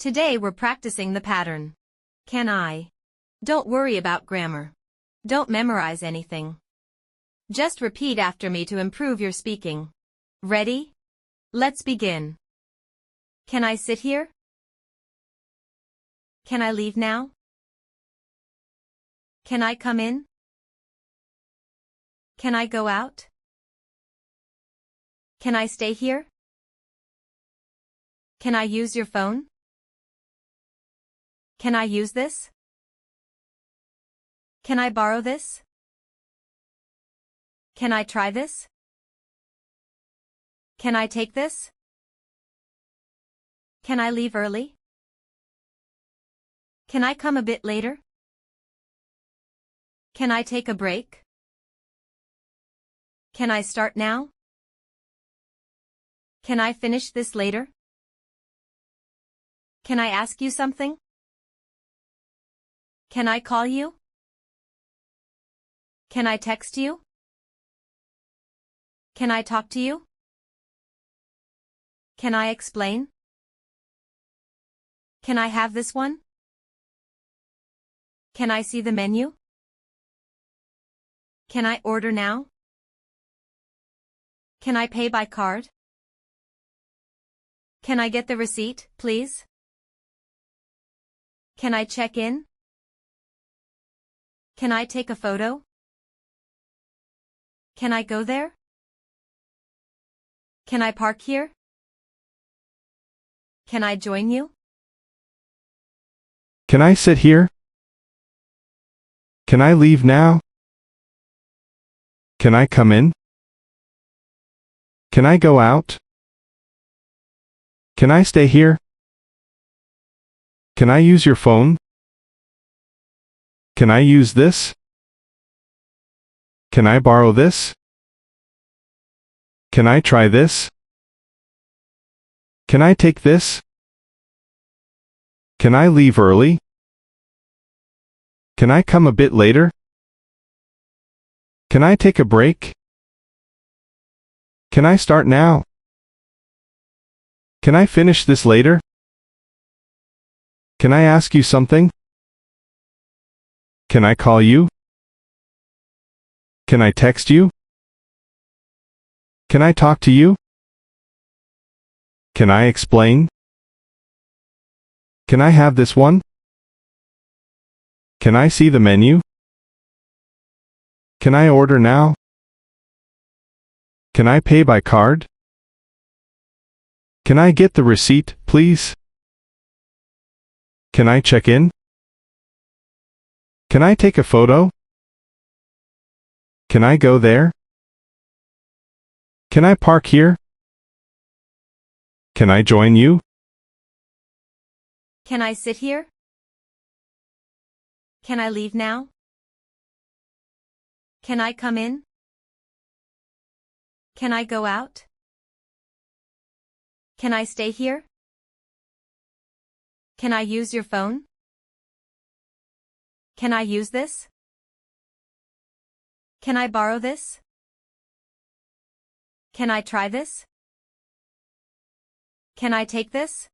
Today we're practicing the pattern. Can I? Don't worry about grammar. Don't memorize anything. Just repeat after me to improve your speaking. Ready? Let's begin. Can I sit here? Can I leave now? Can I come in? Can I go out? Can I stay here? Can I use your phone? Can I use this? Can I borrow this? Can I try this? Can I take this? Can I leave early? Can I come a bit later? Can I take a break? Can I start now? Can I finish this later? Can I ask you something? Can I call you? Can I text you? Can I talk to you? Can I explain? Can I have this one? Can I see the menu? Can I order now? Can I pay by card? Can I get the receipt, please? Can I check in? Can I take a photo? Can I go there? Can I park here? Can I join you? Can I sit here? Can I leave now? Can I come in? Can I go out? Can I stay here? Can I use your phone? Can I use this? Can I borrow this? Can I try this? Can I take this? Can I leave early? Can I come a bit later? Can I take a break? Can I start now? Can I finish this later? Can I ask you something? Can I call you? Can I text you? Can I talk to you? Can I explain? Can I have this one? Can I see the menu? Can I order now? Can I pay by card? Can I get the receipt, please? Can I check in? Can I take a photo? Can I go there? Can I park here? Can I join you? Can I sit here? Can I leave now? Can I come in? Can I go out? Can I stay here? Can I use your phone? Can I use this? Can I borrow this? Can I try this? Can I take this?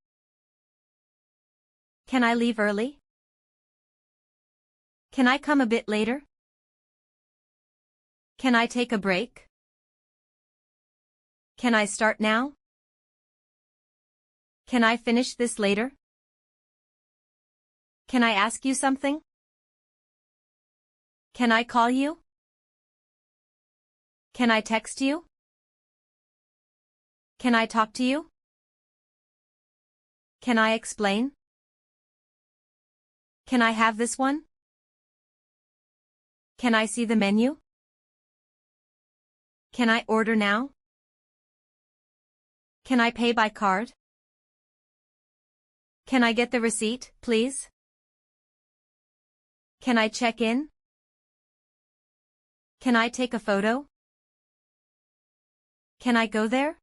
Can I leave early? Can I come a bit later? Can I take a break? Can I start now? Can I finish this later? Can I ask you something? Can I call you? Can I text you? Can I talk to you? Can I explain? Can I have this one? Can I see the menu? Can I order now? Can I pay by card? Can I get the receipt, please? Can I check in? Can I take a photo? Can I go there?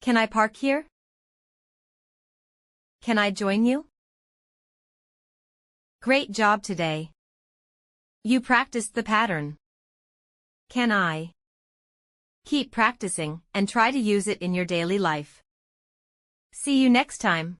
Can I park here? Can I join you? Great job today. You practiced the pattern. Can I? Keep practicing and try to use it in your daily life. See you next time.